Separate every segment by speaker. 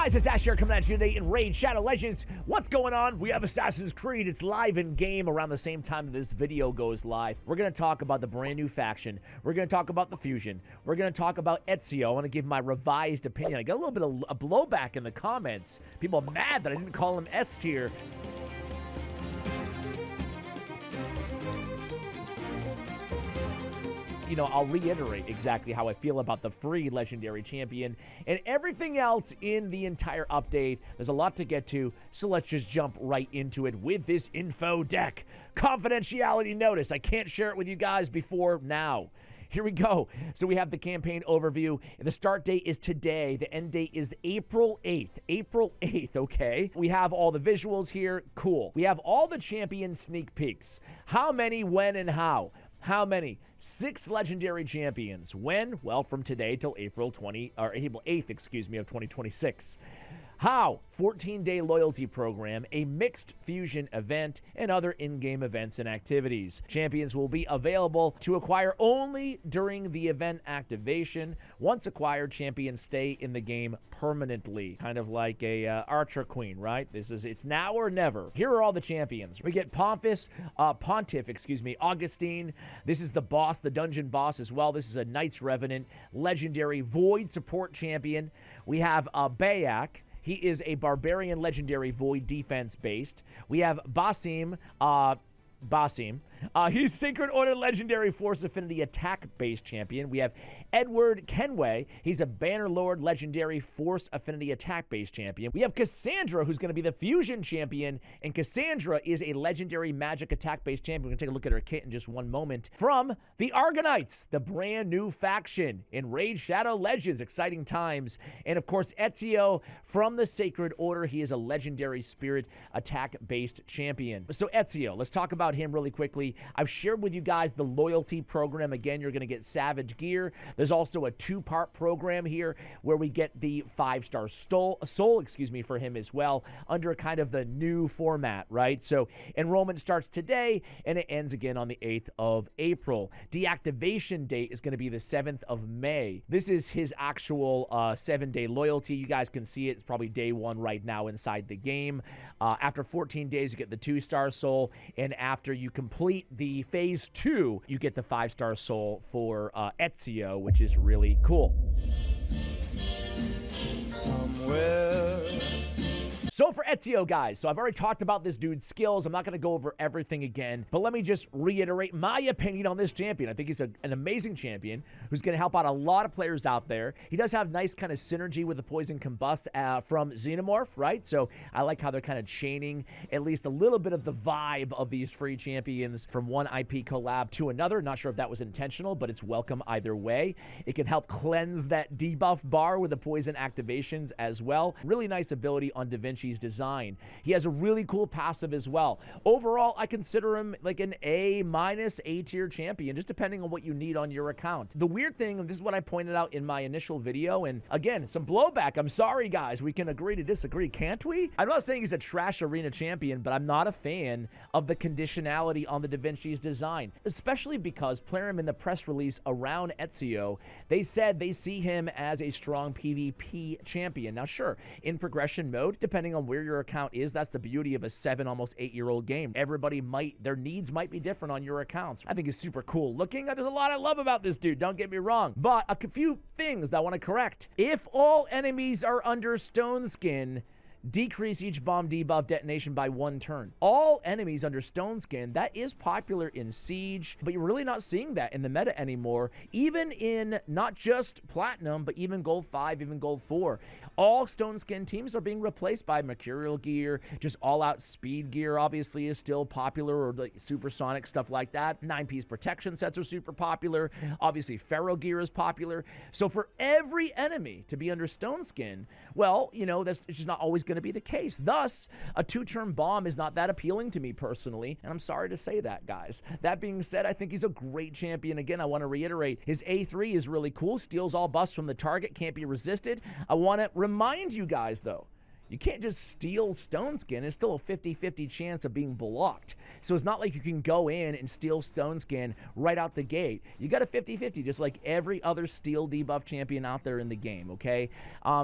Speaker 1: Guys, it's Ash here coming at you today in Raid Shadow Legends. What's going on? We have Assassin's Creed. It's live in game around the same time that this video goes live. We're going to talk about the brand new faction. We're going to talk about the fusion. We're going to talk about Ezio. I want to give my revised opinion. I got a little bit of a blowback in the comments. People are mad that I didn't call him S tier. You know, I'll reiterate exactly how I feel about the free legendary champion and everything else in the entire update. There's a lot to get to, so let's just jump right into it with this info deck. Confidentiality notice. I can't share it with you guys before now. Here we go. So we have the campaign overview. The start date is today. The end date is April 8th. April 8th, okay? We have all the visuals here. Cool. We have all the champion sneak peeks. How many, when, and how? How many? 6 legendary champions. When? Well, from today till April 8th, excuse me, of 2026. How? 14-day loyalty program, a mixed fusion event, and other in-game events and activities. Champions will be available to acquire only during the event activation. Once acquired, champions stay in the game permanently. Kind of like a archer queen, right? It's now or never. Here are all the champions. We get Pontiff Augustin. This is the boss, the dungeon boss as well. This is a Knights Revenant, legendary void support champion. We have Bayek. He is a barbarian legendary void defense based. We have Basim. He's Sacred Order Legendary Force Affinity Attack-based champion. We have Edward Kenway. He's a Bannerlord Legendary Force Affinity Attack-based champion. We have Cassandra, who's going to be the Fusion champion, and Cassandra is a Legendary Magic Attack-based champion. We're going to take a look at her kit in just one moment. From the Argonites, the brand new faction in Raid Shadow Legends. Exciting times. And of course, Ezio from the Sacred Order. He is a Legendary Spirit Attack-based champion. So Ezio, let's talk about him really quickly. I've shared with you guys the loyalty program. Again, you're going to get Savage gear. There's also a 2-part program here where we get the 5-star soul, for him as well, under kind of the new format, right? So enrollment starts today and it ends again on the 8th of April. Deactivation date is going to be the 7th of May. This is his actual 7-day loyalty. You guys can see it. It's probably day 1 right now inside the game. After 14 days, you get the 2-star soul, and after you complete the phase 2, you get the 5-star soul for Ezio, which is really cool. So for Ezio, guys, so I've already talked about this dude's skills. I'm not going to go over everything again, but let me just reiterate my opinion on this champion. I think he's an amazing champion who's going to help out a lot of players out there. He does have nice kind of synergy with the Poison Combust from Xenomorph, right? So I like how they're kind of chaining at least a little bit of the vibe of these free champions from one IP collab to another. Not sure if that was intentional, but it's welcome either way. It can help cleanse that debuff bar with the poison activations as well. Really nice ability on Da Vinci's design. He has a really cool passive as well. Overall, I consider him like an A- A tier champion, just depending on what you need on your account. The weird thing, and this is what I pointed out in my initial video, and again, some blowback. I'm sorry, guys. We can agree to disagree, can't we? I'm not saying he's a trash arena champion, but I'm not a fan of the conditionality on the Da Vinci's design, especially because player him in the press release around Ezio, they said they see him as a strong PvP champion. Now, sure, in progression mode, depending on where your account is, that's the beauty of a 7, almost 8-year-old game. Their needs might be different on your accounts. I think it's super cool looking. There's a lot I love about this dude, don't get me wrong, but a few things that I want to correct. If all enemies are under Stone Skin, decrease each bomb debuff detonation by 1 turn. All enemies under Stone Skin, that is popular in Siege, but you're really not seeing that in the meta anymore, even in not just Platinum, but even Gold 5, even Gold 4. All Stone Skin teams are being replaced by Mercurial gear. Just all-out speed gear obviously is still popular, or like supersonic stuff like that. 9-piece protection sets are super popular. Obviously, Ferro gear is popular. So for every enemy to be under Stone Skin, well, you know, it's just not always going to be the case. Thus, a 2-turn bomb is not that appealing to me personally, and I'm sorry to say that, guys. That being said, I think he's a great champion. Again, I want to reiterate, his A3 is really cool, steals all buffs from the target, can't be resisted. I want to remind you guys, though, you can't just steal Stone Skin. It's still a 50-50 chance of being blocked. So it's not like you can go in and steal Stone Skin right out the gate. You got a 50-50, just like every other steel debuff champion out there in the game, okay?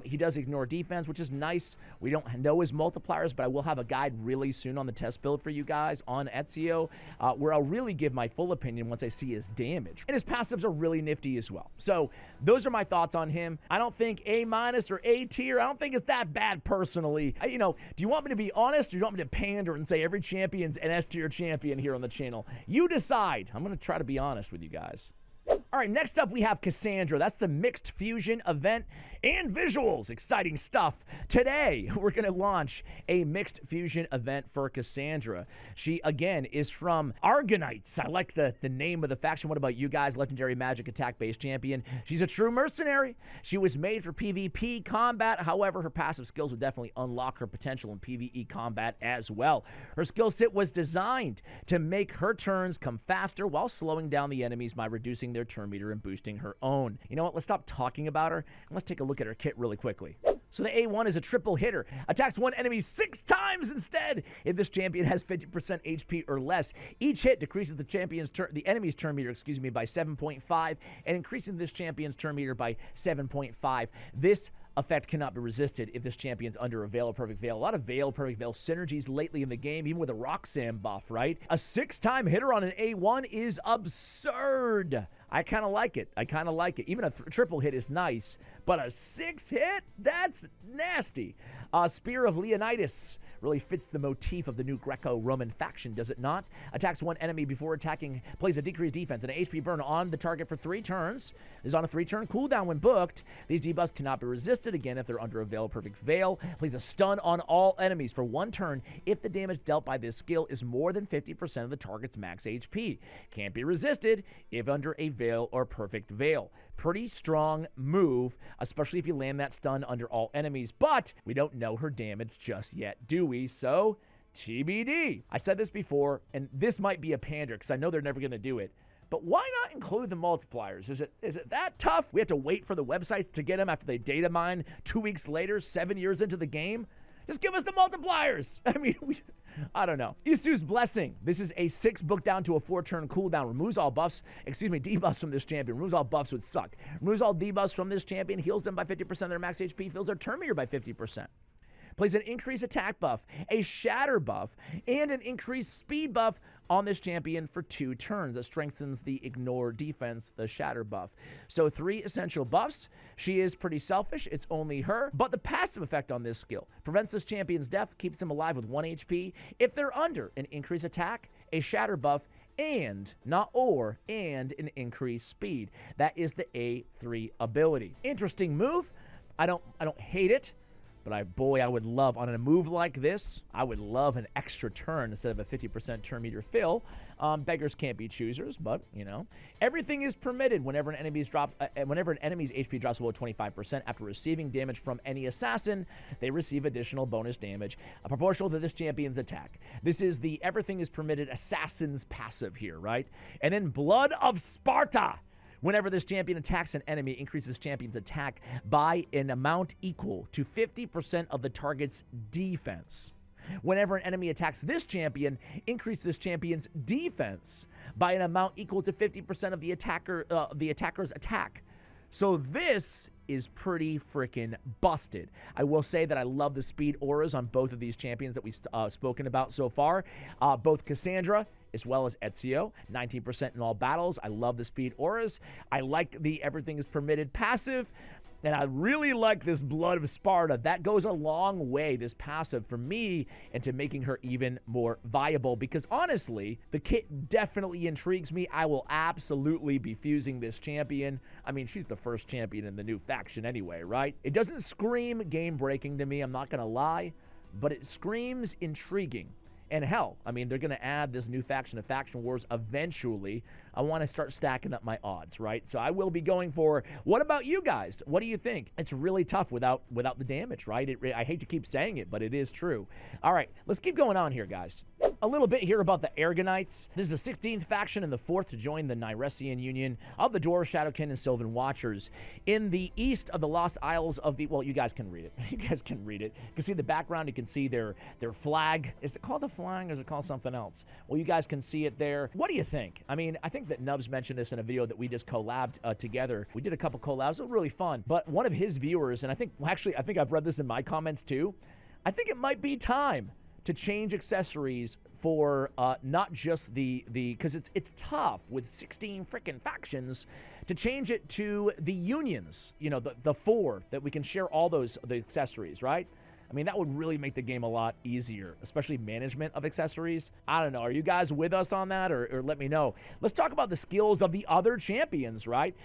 Speaker 1: He does ignore defense, which is nice. We don't know his multipliers, but I will have a guide really soon on the test build for you guys on Ezio, where I'll really give my full opinion once I see his damage. And his passives are really nifty as well. So those are my thoughts on him. I don't think A- or A tier. I don't think it's that bad personally. Do you want me to be honest, or do you want me to pander and say every champion's an S tier champion here on the channel? You decide. I'm going to try to be honest with you guys. All right, next up we have Cassandra. That's the mixed fusion event and visuals. Exciting stuff. Today, we're going to launch a mixed fusion event for Cassandra. She, again, is from Argonites. I like the name of the faction. What about you guys? Legendary magic attack-based champion. She's a true mercenary. She was made for PvP combat. However, her passive skills will definitely unlock her potential in PvE combat as well. Her skill set was designed to make her turns come faster while slowing down the enemies by reducing their turn meter and boosting her own. You know what? Let's stop talking about her and let's take a look at her kit really quickly. So the A1 is a triple hitter. Attacks one enemy 6 times instead. If this champion has 50% HP or less, each hit decreases the enemy's turn meter, by 7.5 and increasing this champion's turn meter by 7.5. This effect cannot be resisted if this champion's under a Veil of Perfect Veil. A lot of Veil of Perfect Veil synergies lately in the game, even with a Roxanne buff, right? A 6-time hitter on an A1 is absurd. I kind of like it. Even a triple hit is nice, but a 6 hit? That's nasty. Spear of Leonidas really fits the motif of the new Greco-Roman faction, does it not? Attacks one enemy before attacking, plays a decreased defense and an HP burn on the target for 3 turns. Is on a 3-turn cooldown when booked. These debuffs cannot be resisted again if they're under a Veil of Perfect Veil. Plays a stun on all enemies for 1 turn if the damage dealt by this skill is more than 50% of the target's max HP. Can't be resisted if under a Veil or Perfect Veil. Pretty strong move, especially if you land that stun under all enemies, but we don't know her damage just yet, do we? So, TBD. I said this before, and this might be a pander because I know they're never going to do it, but why not include the multipliers? Is it that tough? We have to wait for the website to get them after they data mine 2 weeks later, 7 years into the game? Just give us the multipliers. I mean, I don't know. Isu's Blessing. This is a 6 book down to a 4-turn cooldown. Removes all debuffs from this champion. Removes all buffs would suck. Removes all debuffs from this champion. Heals them by 50% of their max HP. Fills their turn meter by 50%. Plays an increased attack buff, a shatter buff, and an increased speed buff on this champion for 2 turns. That strengthens the ignore defense, the shatter buff. So 3 essential buffs. She is pretty selfish. It's only her. But the passive effect on this skill prevents this champion's death, keeps them alive with 1 HP. If they're under an increased attack, a shatter buff, and an increased speed. That is the A3 ability. Interesting move. I don't hate it. But I would love, on a move like this, I would love an extra turn instead of a 50% turn meter fill. Beggars can't be choosers, but, everything is permitted whenever an enemy's HP drops below 25%. After receiving damage from any assassin, they receive additional bonus damage proportional to this champion's attack. This is the everything is permitted assassin's passive here, right? And then Blood of Sparta. Whenever this champion attacks an enemy, increases this champion's attack by an amount equal to 50% of the target's defense. Whenever an enemy attacks this champion, increase this champion's defense by an amount equal to 50% of the attacker's attack. So this is pretty freaking busted. I will say that I love the speed auras on both of these champions that we've spoken about so far. Both Cassandra as well as Ezio, 19% in all battles. I love the speed auras. I like the everything is permitted passive. And I really like this Blood of Sparta. That goes a long way, this passive, for me, into making her even more viable. Because honestly, the kit definitely intrigues me. I will absolutely be fusing this champion. I mean, she's the first champion in the new faction anyway, right? It doesn't scream game-breaking to me, I'm not going to lie. But it screams intriguing. And hell, I mean, they're going to add this new faction of Faction Wars eventually. I want to start stacking up my odds, right? So I will be going for, what about you guys? What do you think? It's really tough without the damage, right? I hate to keep saying it, but it is true. All right, let's keep going on here, guys. A little bit here about the Argonites. This is the 16th faction and the 4th to join the Nyresian Union of the Dwarves, Shadowkin, and Sylvan Watchers. In the east of the Lost Isles of the... Well, you guys can read it. You guys can read it. You can see the background. You can see their flag. Is it called the flag or is it called something else? Well, you guys can see it there. What do you think? I mean, I think that Nubs mentioned this in a video that we just collabed together. We did a couple collabs. It was really fun. But one of his viewers, and I think I've read this in my comments too, I think it might be time to change accessories for not just because it's tough with 16 freaking factions to change it to the unions, you know, the 4 that we can share all the accessories, right? I mean, that would really make the game a lot easier, especially management of accessories. I don't know. Are you guys with us on that, or let me know? Let's talk about the skills of the other champions, right?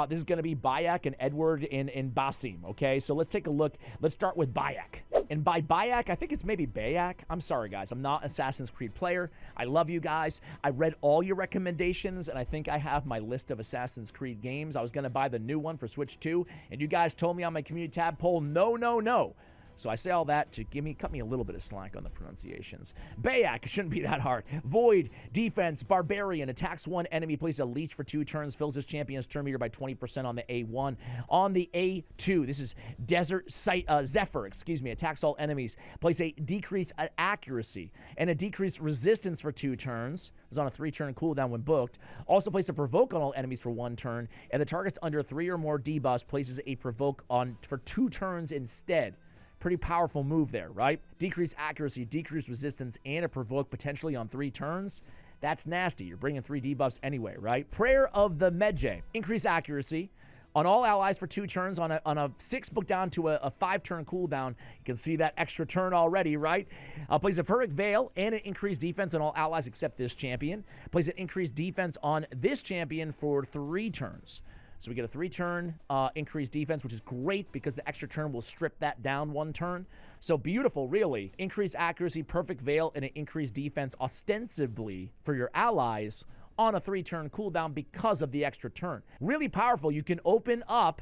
Speaker 1: This is going to be Bayek and Edward in Basim, okay? So let's take a look. Let's start with Bayek. And by Bayek, I think it's maybe Bayek. I'm sorry, guys. I'm not an Assassin's Creed player. I love you guys. I read all your recommendations, and I think I have my list of Assassin's Creed games. I was going to buy the new one for Switch 2, and you guys told me on my community tab poll, no, no, no. So I say all that to cut me a little bit of slack on the pronunciations. Bayek, shouldn't be that hard. Void, defense, barbarian, attacks one enemy, places a leech for 2 turns, fills his champion's turn meter by 20% on the A1. On the A2, this is Desert Zephyr, attacks all enemies, place a decreased accuracy and a decreased resistance for 2 turns. Is on a 3-turn cooldown when booked. Also place a provoke on all enemies for 1 turn, and the target's under 3 or more debuffs places a provoke on for 2 turns instead. Pretty powerful move there, right? Decreased accuracy, decreased resistance, and a provoke potentially on 3 turns. That's nasty. You're bringing 3 debuffs anyway, right? Prayer of the Medjay. Increase accuracy on all allies for 2 turns on a 6 book down to a 5-turn cooldown. You can see that extra turn already, right? Plays a perfect veil and an increased defense on all allies except this champion. Plays an increased defense on this champion for 3 turns. So we get a 3-turn increased defense, which is great because the extra turn will strip that down 1 turn. So beautiful, really. Increased accuracy, perfect veil, and an increased defense ostensibly for your allies on a 3-turn cooldown because of the extra turn. Really powerful. You can open up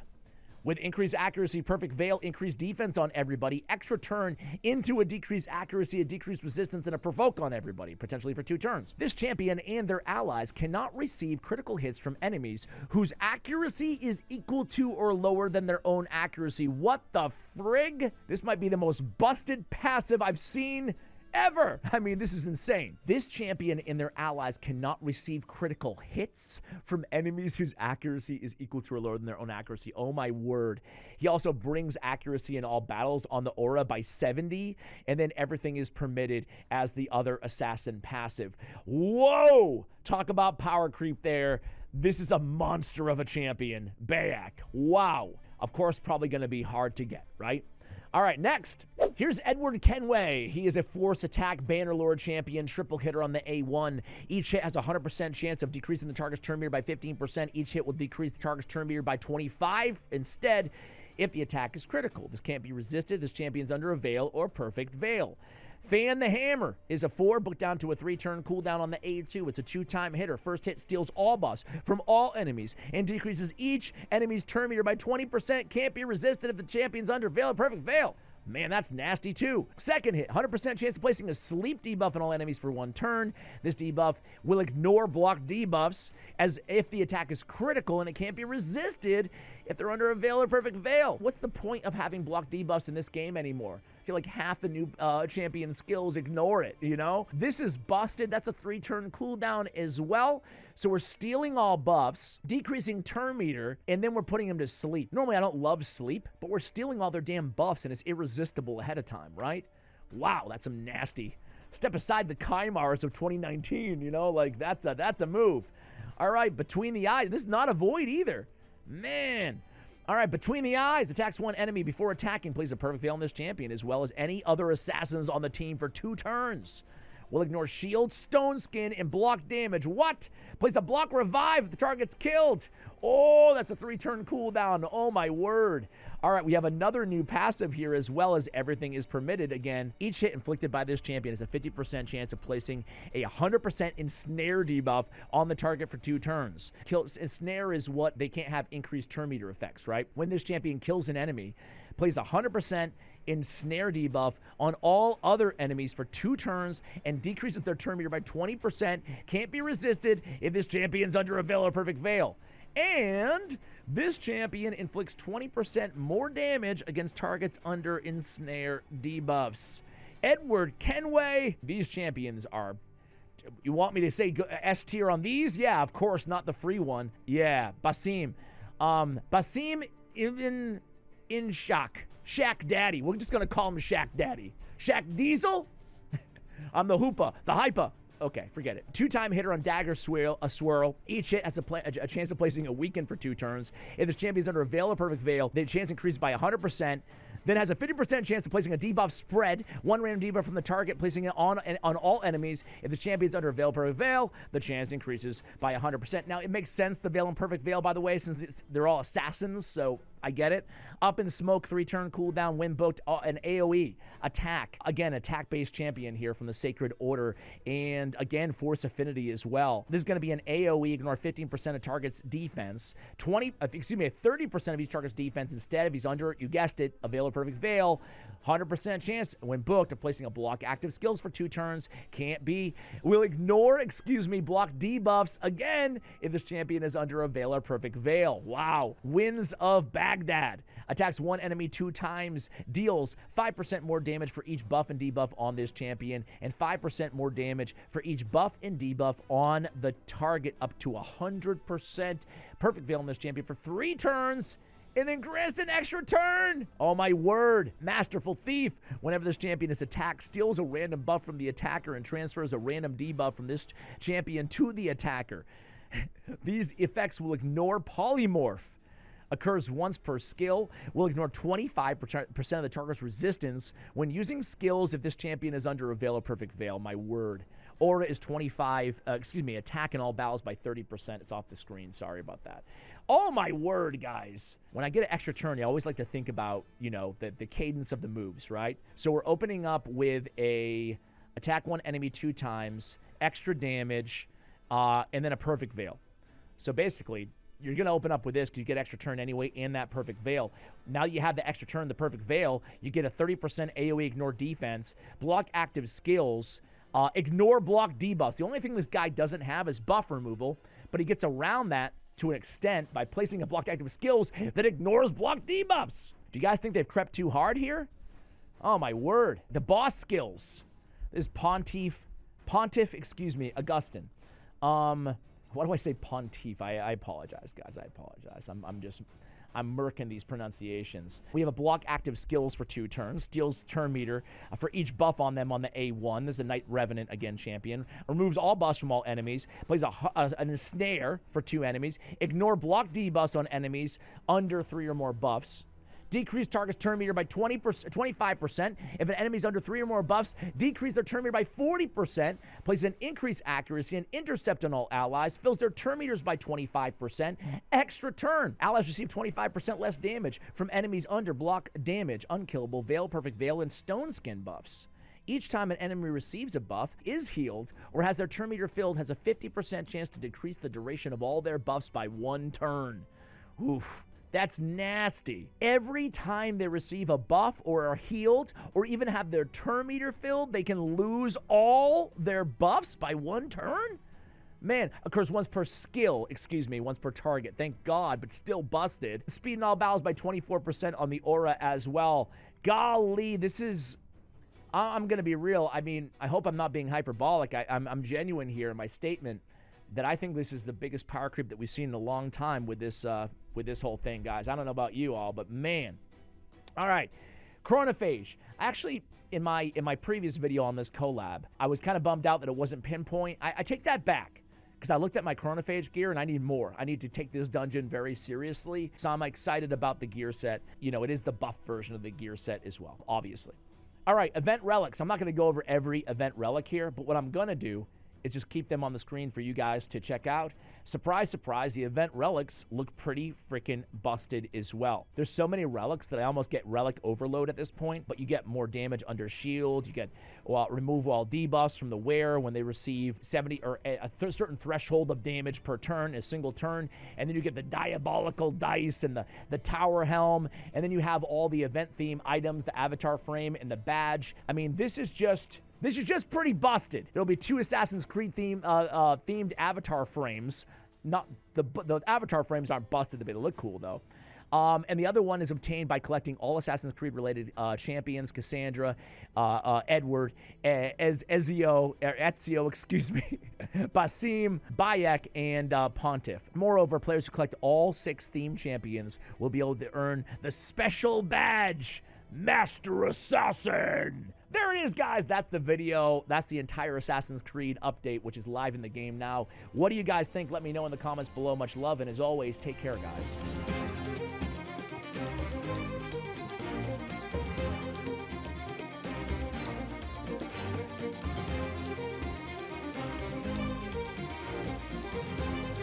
Speaker 1: with increased accuracy, perfect veil, increased defense on everybody, extra turn into a decreased accuracy, a decreased resistance, and a provoke on everybody, potentially for 2 turns. This champion and their allies cannot receive critical hits from enemies whose accuracy is equal to or lower than their own accuracy. What the frig? This might be the most busted passive I've seen ever. I mean, this is insane. This champion and their allies cannot receive critical hits from enemies whose accuracy is equal to or lower than their own accuracy. Oh my word. He also brings accuracy in all battles on the aura by 70, and then everything is permitted as the other assassin passive. Whoa! Talk about power creep there. This is a monster of a champion. Bayek. Wow. Of course, probably going to be hard to get, right? All right, next, here's Edward Kenway. He is a force attack Bannerlord champion, triple hitter on the A1. Each hit has a 100% chance of decreasing the target's turn meter by 15%. Each hit will decrease the target's turn meter by 25 instead if the attack is critical. This can't be resisted. This champion's under a veil or perfect veil. Fan the Hammer is a 4, booked down to a 3-turn cooldown on the A2. It's a 2-time hitter. First hit steals all buffs from all enemies and decreases each enemy's turn meter by 20%. Can't be resisted if the champion's under veil or perfect veil. Man, that's nasty too. Second hit, 100% chance of placing a sleep debuff on all enemies for 1 turn. This debuff will ignore blocked debuffs as if the attack is critical, and it can't be resisted if they're under a veil or perfect veil. What's the point of having blocked debuffs in this game anymore? I feel like half the new champion skills ignore it, you know? This is busted. That's a 3-turn cooldown as well. So we're stealing all buffs, decreasing turn meter, and then we're putting them to sleep. Normally, I don't love sleep, but we're stealing all their damn buffs, and it's irresistible ahead of time, right? Wow, that's some nasty. Step aside the Kaimars of 2019, you know? Like, that's a move. All right, Between the Eyes. This is not a void either. Man. All right, Between the Eyes attacks 1 enemy before attacking, plays a perfect veil on this champion, as well as any other assassins on the team for 2 turns. Will ignore shield, stone skin, and block damage. What? Plays a block revive if the target's killed. Oh, that's a 3-turn cooldown. Oh my word. All right, we have another new passive here, as well as everything is permitted. Again, each hit inflicted by this champion is a 50% chance of placing a 100% ensnare debuff on the target for 2 turns. Ensnare is what they can't have increased turn meter effects, right? When this champion kills an enemy, plays 100% ensnare debuff on all other enemies for 2 turns and decreases their turn meter by 20%. Can't be resisted if this champion's under a veil or perfect veil. And this champion inflicts 20% more damage against targets under ensnare debuffs. Edward, Kenway, these champions are... You want me to say S tier on these? Yeah, of course, not the free one. Yeah, Basim. Basim in Shaq Daddy. We're just going to call him Shaq Daddy. Shaq Diesel? I'm the Hoopa, the Hypa. Okay, forget it. 2-time hitter on Dagger Swirl. Each hit has a chance of placing a weaken for 2 turns. If this champion is under a Veil or Perfect Veil, the chance increases by 100%. Then has a 50% chance of placing a debuff spread, 1 random debuff from the target, placing it on all enemies. If the champion is under a Veil or Perfect Veil, the chance increases by 100%. Now, it makes sense, the Veil and Perfect Veil, by the way, since they're all assassins, so I get it. Up in Smoke, 3-turn cooldown, when booked, an AoE attack. Again, attack-based champion here from the Sacred Order. And again, Force Affinity as well. This is going to be an AoE, ignore 15% of target's defense. 30% of each target's defense instead if he's under, you guessed it, a Veil or Perfect Veil. 100% chance when booked of placing a block active skills for 2 turns. Can't be. Will ignore, block debuffs again if this champion is under a Veil or Perfect Veil. Wow. Winds of Baghdad. Attacks 1 enemy 2 times. Deals 5% more damage for each buff and debuff on this champion. And 5% more damage for each buff and debuff on the target. Up to 100% Perfect Veil on this champion for 3 turns. And then grants an extra turn. Oh my word. Masterful Thief. Whenever this champion is attacked, steals a random buff from the attacker and transfers a random debuff from this champion to the attacker. These effects will ignore Polymorph. Occurs once per skill. Will ignore 25% of the target's resistance when using skills if this champion is under a Veil or Perfect Veil. My word. Aura is attack in all battles by 30%. It's off the screen. Sorry about that. Oh my word, guys. When I get an extra turn, I always like to think about, you know, the cadence of the moves, right? So we're opening up with a attack 1 enemy 2 times, extra damage, and then a Perfect Veil. So basically, you're going to open up with this because you get extra turn anyway and that Perfect Veil. Now you have the extra turn, the Perfect Veil. You get a 30% AoE ignore defense, block active skills, ignore block debuffs. The only thing this guy doesn't have is buff removal, but he gets around that to an extent by placing a block active skills that ignores block debuffs. Do you guys think they've crept too hard here? Oh my word. The boss skills. This is Pontiff Augustin. Why do I say Pontiff? I apologize, guys. I apologize. I'm murking these pronunciations. We have a block active skills for 2 turns. Steals turn meter for each buff on them on the A1. This is a Knight Revenant, again, champion. Removes all buffs from all enemies. Plays a snare for 2 enemies. Ignore block debuffs on enemies under 3 or more buffs. Decrease target's turn meter by 25%. If an enemy's under 3 or more buffs, decrease their turn meter by 40%. Places an increased accuracy and intercept on all allies. Fills their turn meters by 25%. Extra turn. Allies receive 25% less damage from enemies under block damage, unkillable, Veil, Perfect Veil, and Stone Skin buffs. Each time an enemy receives a buff, is healed, or has their turn meter filled, has a 50% chance to decrease the duration of all their buffs by 1 turn. Oof. That's nasty. Every time they receive a buff or are healed or even have their turn meter filled, they can lose all their buffs by 1 turn? Man, occurs once per skill, once per target. Thank God, but still busted. Speed in all battles by 24% on the aura as well. Golly, this is... I'm going to be real. I mean, I hope I'm not being hyperbolic. I'm genuine here in my statement that I think this is the biggest power creep that we've seen in a long time with this whole thing, guys. I don't know about you all, but man. All right, Chronophage. Actually, in my previous video on this collab, I was kind of bummed out that it wasn't pinpoint. I take that back because I looked at my Chronophage gear and I need more. I need to take this dungeon very seriously. So I'm excited about the gear set. You know, it is the buff version of the gear set as well, obviously. All right, event relics. I'm not going to go over every event relic here, but what I'm going to do is just keep them on the screen for you guys to check out. Surprise, surprise, the event relics look pretty freaking busted as well. There's so many relics that I almost get relic overload at this point, but you get more damage under shield. You get remove all debuffs from the wearer when they receive 70 or a certain threshold of damage per turn, a single turn, and then you get the diabolical dice and the tower helm, and then you have all the event theme items, the avatar frame and the badge. I mean, this is just pretty busted. There'll be 2 Assassin's Creed themed avatar frames. Not the avatar frames aren't busted, they look cool though. And the other one is obtained by collecting all Assassin's Creed related champions: Cassandra, Edward, Ezio, excuse me, Basim, Bayek, and Pontiff. Moreover, players who collect all 6 themed champions will be able to earn the special badge, Master Assassin. There it is, guys. That's the video. That's the entire Assassin's Creed update, which is live in the game now. What do you guys think? Let me know in the comments below. Much love, and as always, take care, guys.